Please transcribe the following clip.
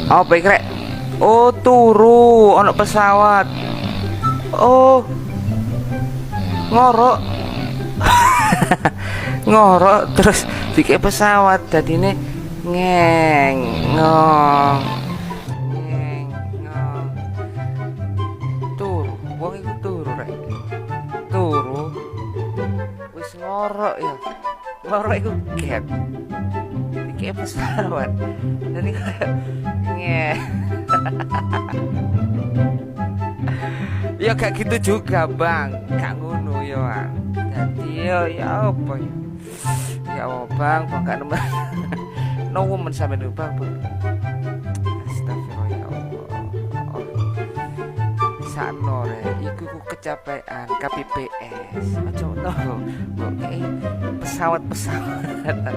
Apa iki rek? Oh, turu ono pesawat. Oh, ngorok. Ngorok terus bikin pesawat dadine ngeng ngong ngeng ngong. Turu, wong iku turu rek. Turu wis ngorok ya. Ngorok iku ket. Bikin pesawat. Jadi kayak ngeng. Ya gak gitu juga bang, gak ngono ya bang. Jadi ya apa ya? Ya Allah bang gak nembak. No woman sampe nih bang. Astagfirullah ya Allah. Sakno rek, iku ku kecapean KPPS. Ojo no, kok pesawat-pesawat.